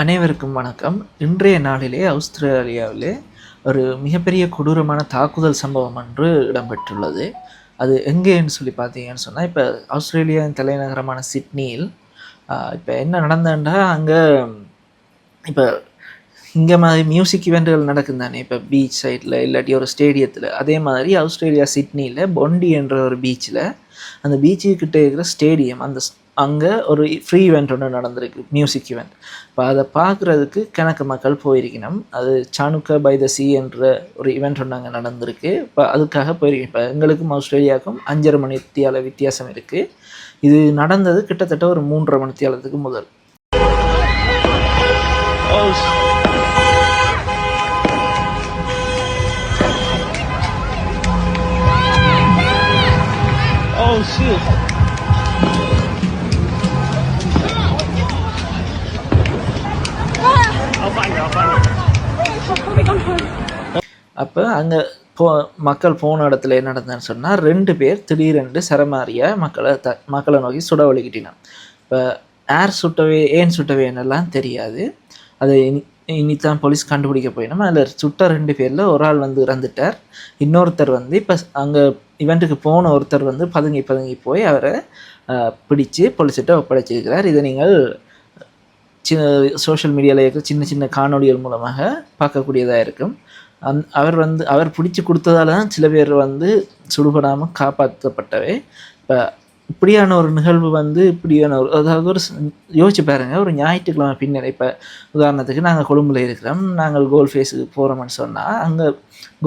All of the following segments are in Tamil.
அனைவருக்கும் வணக்கம். இன்றைய நாளிலே ஆஸ்திரேலியாவிலே ஒரு மிகப்பெரிய கொடூரமான தாக்குதல் சம்பவம் ஒன்று இடம்பெற்றுள்ளது. அது எங்கேன்னு சொல்லி பார்த்தீங்கன்னு சொன்னா, இப்ப ஆஸ்திரேலியாவின் தலைநகரமான சிட்னியில் இப்ப என்ன நடந்ததுன்னா, அங்க இப்ப இங்க மாதிரி மியூசிக் ஈவென்ட்கள் நடக்கும் தானே, இப்ப பீச் சைட்ல இல்லாட்டி ஒரு ஸ்டேடியத்தில. அதே மாதிரி ஆஸ்திரேலியா சிட்னியில பொண்டி என்ற ஒரு பீச்ல, அந்த பீச்சு கிட்ட இருக்கிற ஸ்டேடியம் அங்க ஒரு ஃப்ரீ ஈவென்ட் ஒண்ணு நடந்திருக்கு. Music event. இப்ப அத பார்க்குறதுக்கு கணக்கு மக்கள் போயிருக்கணும். அது சானுக்கா பை த சீ என்ற ஒரு ஈவென்ட் ஒண்ணு அங்க நடந்திருக்கு. இப்ப அதுக்காக போயிருக்கேன். இப்ப எங்களுக்கும் ஆஸ்திரேலியாவுக்கும் 5:30 மணித்தியால வித்தியாசம் இருக்கு. இது நடந்தது கிட்டத்தட்ட ஒரு 3:30 மணித்தியாலத்துக்கு முதல். Oh shit. அப்ப அங்க மக்கள் போன இடத்துல என்ன நடந்ததுன்னு சொன்னா, 2 பேர் திடீரென்று சரமாரியா மக்கள நோக்கி சுடவழிக்கிட்டினான். இப்ப யார் சுட்டவே, ஏன் சுட்டவேன்னெல்லாம் தெரியாது. அதை இனித்தான் போலீஸ் கண்டுபிடிக்க போயிடும். அதில் சுட்ட 2 பேரில் ஒரு ஆள் வந்து இறந்துட்டார். இன்னொருத்தர் வந்து இப்போ அங்கே இவெண்ட்டுக்கு போன ஒருத்தர் வந்து பதுங்கி போய் அவரை பிடிச்சு போலீஸ்கிட்ட ஒப்படைச்சிருக்கிறார். இதை நீங்கள் சோஷியல் மீடியாவில் இருக்கிற சின்ன காணொலிகள் மூலமாக பார்க்கக்கூடியதாக இருக்கும். அவர் பிடிச்சி கொடுத்ததால தான் சில பேர் வந்து சுடுபடாமல் காப்பாற்றப்பட்டவை. இப்போ இப்படியான ஒரு நிகழ்வு வந்து இப்படியான ஒரு, அதாவது ஒரு யோசிச்சு பாருங்கள், ஒரு ஞாயிற்றுக்கிழமை பின்னணி. இப்போ உதாரணத்துக்கு நாங்கள் கொழும்புல இருக்கிறோம், நாங்கள் கோல் ஃபேஸுக்கு போகிறோம்னு சொன்னால், அங்கே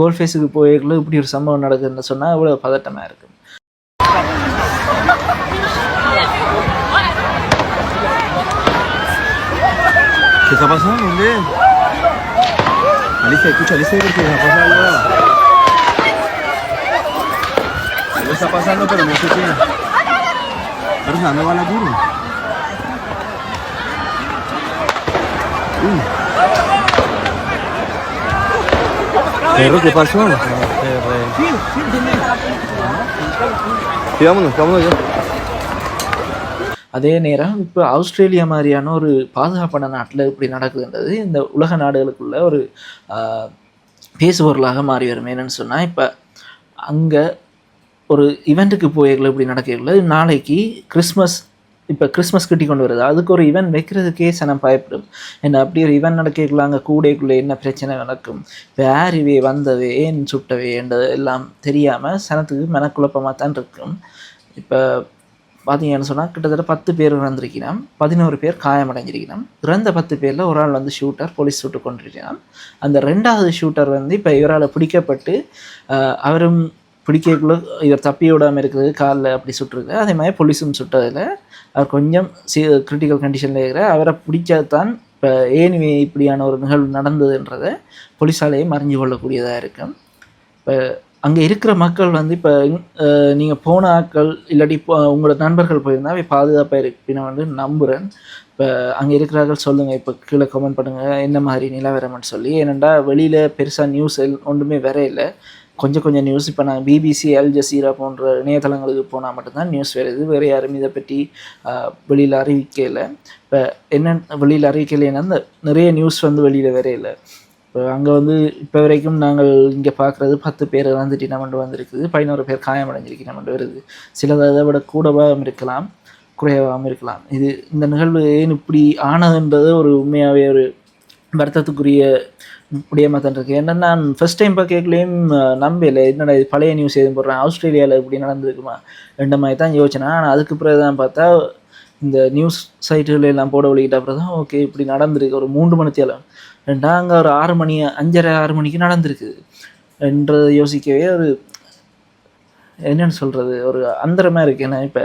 கோல் ஃபேஸுக்கு போய்க்குள்ள இப்படி ஒரு சம்பவம் நடக்குதுன்னு சொன்னால் இவ்வளோ பதட்டமாக இருக்கும். ¿Qué está pasando, hombre? Alicia, escucha, Alicia, porque está pasando algo. Algo está pasando, pero no sé qué. Pero ¿dónde va la duro? Perro, ¿qué pasó? Sí, vámonos ya. அதே நேரம் இப்போ ஆஸ்திரேலியா மாதிரியான ஒரு பாதுகாப்பான நாட்டில் இப்படி நடக்குதுன்றது இந்த உலக நாடுகளுக்குள்ள ஒரு பேசுபொருளாக மாறி வரும். என்னன்னு சொன்னால், இப்போ அங்கே ஒரு இவெண்ட்டுக்கு போய்களை இப்படி நடக்கல. நாளைக்கு கிறிஸ்மஸ் கிட்டி கொண்டு வருது, அதுக்கு ஒரு ஈவெண்ட் வைக்கிறதுக்கே சனம் பயப்படும். என்ன அப்படி ஒரு ஈவெண்ட் நடக்கல, அங்கே கூடைக்குள்ளே என்ன பிரச்சனை நடக்கும், யார் இவே வந்தவே, ஏன் சுட்டவே என்றது எல்லாம் தெரியாமல் சனத்துக்கு மனக்குழப்பமாக தான் இருக்கும். இப்போ பார்த்தீங்கன்னு சொன்னால் கிட்டத்தட்ட 10 பேர் இறந்திருக்கிறான், 11 பேர் காயமடைஞ்சிருக்கிறான். இறந்த 10 பேரில் ஒரு ஆள் வந்து ஷூட்டர், போலீஸ் சுட்டு கொண்டிருக்கிறான். அந்த 2வது ஷூட்டர் வந்து இப்போ இவரால் பிடிக்கப்பட்டு அவரும் பிடிக்கக்குள்ள இவர் தப்பி விடாமல் இருக்கிறது, காலில் அப்படி சுட்டுருக்கு. அதே மாதிரி போலீஸும் சுட்டதில் அவர் கொஞ்சம் கிரிட்டிக்கல் கண்டிஷனில் இருக்கிற அவரை பிடிச்சாதான் இப்போ ஏனிவே இப்படியான ஒரு நிகழ்வு நடந்ததுன்றதை போலீஸாலேயே மறைஞ்சு கொள்ளக்கூடியதாக இருக்கும். இப்போ அங்கே இருக்கிற மக்கள் வந்து இப்போ நீங்கள் போன ஆட்கள் இல்லாட்டி உங்களோட நண்பர்கள் போயிருந்தால் பாதுகாப்பாக இருப்பின வந்து நம்புகிறேன். இப்போ அங்கே இருக்கிறார்கள் சொல்லுங்கள், இப்போ கீழே கமெண்ட் பண்ணுங்கள் என்ன மாதிரி நிலவரம்னு சொல்லி. ஏனெண்டா வெளியில் பெருசாக நியூஸ் ஒன்றுமே வேற இல்லை, கொஞ்சம் நியூஸ். இப்போ நான் பிபிசி, அல் ஜசீரா போன்ற இணையதளங்களுக்கு போனால் மட்டும்தான் நியூஸ் வருது. வேறு யாரும் இதை பற்றி வெளியில் அறிவிக்கலை. இப்போ என்ன வெளியில் அறிவிக்கலைன்னா நிறைய நியூஸ் வந்து வெளியில் வேற இல்லை. இப்போ அங்கே வந்து இப்போ வரைக்கும் நாங்கள் இங்கே பார்க்குறது 10 பேர் இறந்துட்டு நம்மண்டு வந்திருக்குது, 11 பேர் காயமடைஞ்சிருக்கு நம்மண்டு வருது. சிலது அதை விட கூடவாகவும் இருக்கலாம், குறைவாகவும் இருக்கலாம். இந்த நிகழ்வு ஏன் இப்படி ஆனதுன்றது ஒரு உண்மையாகவே ஒரு வருத்தத்துக்குரிய முடியாமல் தான் இருக்குது. ஏன்னா நான் ஃபஸ்ட் டைம் பார்க்கலையும் நம்பலை, என்னடா இது பழைய நியூஸ் எதுவும் போடுறேன், ஆஸ்திரேலியாவில் இப்படி நடந்திருக்குமா ரெண்டு மாதிரி தான் யோசனை. ஆனால் அதுக்கு பிறகு தான் பார்த்தா இந்த நியூஸ் சைட்டுகள் எல்லாம் போட ஒழிக்கிட்ட அப்புறம் தான் ஓகே இப்படி நடந்திருக்கு. ஒரு 3 மணித்தியாலம் அங்கே ஒரு 6 மணி 5:30-6 மணிக்கு நடந்திருக்குது என்றதை யோசிக்கவே ஒரு என்னென்னு சொல்கிறது, ஒரு அந்தரமாக இருக்குது. ஏன்னா இப்போ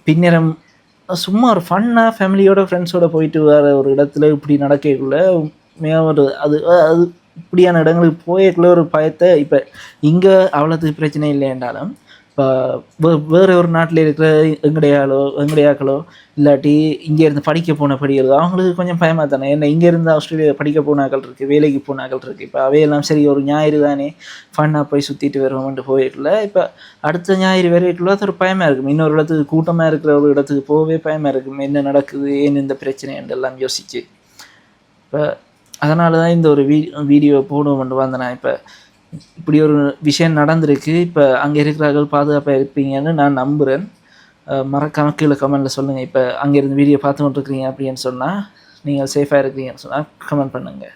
பின்னரம் சும்மா ஒரு ஃபன்னாக ஃபேமிலியோட ஃப்ரெண்ட்ஸோடு போயிட்டு வர ஒரு இடத்துல இப்படி நடக்கக்குள்ள ஒரு அது இப்படியான இடங்களுக்கு போயக்குள்ள ஒரு பயத்தை. இப்போ இங்கே அவ்வளோத்துக்கு பிரச்சனை இல்லை என்றாலும் இப்போ வேறு ஒரு நாட்டில் இருக்கிற எங்கடையாக்களோ இல்லாட்டி இங்கேருந்து படிக்க போன படிகளோ அவங்களுக்கு கொஞ்சம் பயமாக தானே. ஏன்னா இங்கேருந்து ஆஸ்திரேலியா படிக்க போனாக்கள் இருக்குது, வேலைக்கு போனாக்கள் இருக்குது. இப்போ அவையெல்லாம் சரி ஒரு ஞாயிறு தானே ஃபன்னாக போய் சுற்றிட்டு வருவோம்ட்டு போயிடல. இப்போ அடுத்த ஞாயிறு வரைக்குள்ள அது ஒரு பயமாக இருக்கும். இன்னொரு இடத்துக்கு கூட்டமாக இருக்கிற ஒரு இடத்துக்கு போகவே பயமாக இருக்கும். என்ன நடக்குது, ஏன் இந்த பிரச்சனை என்றெல்லாம் யோசிச்சு இப்போ அதனால தான் இந்த ஒரு வீடியோ போடுவோம்னு வந்தேன். இப்போ இப்படி ஒரு விஷயம் நடந்திருக்கு. இப்போ அங்கே இருக்கிறார்கள் பாதுகாப்பாக இருப்பீங்கன்னு நான் நம்புகிறேன். மறக்காம கீழே கமெண்ட்டில் சொல்லுங்கள். இப்போ அங்கேருந்து வீடியோ பார்த்து கொண்டிருக்கிறீங்க அப்படின்னு சொன்னால், நீங்கள் சேஃபாக இருக்கிறீங்கன்னு சொன்னால் கமெண்ட் பண்ணுங்கள்.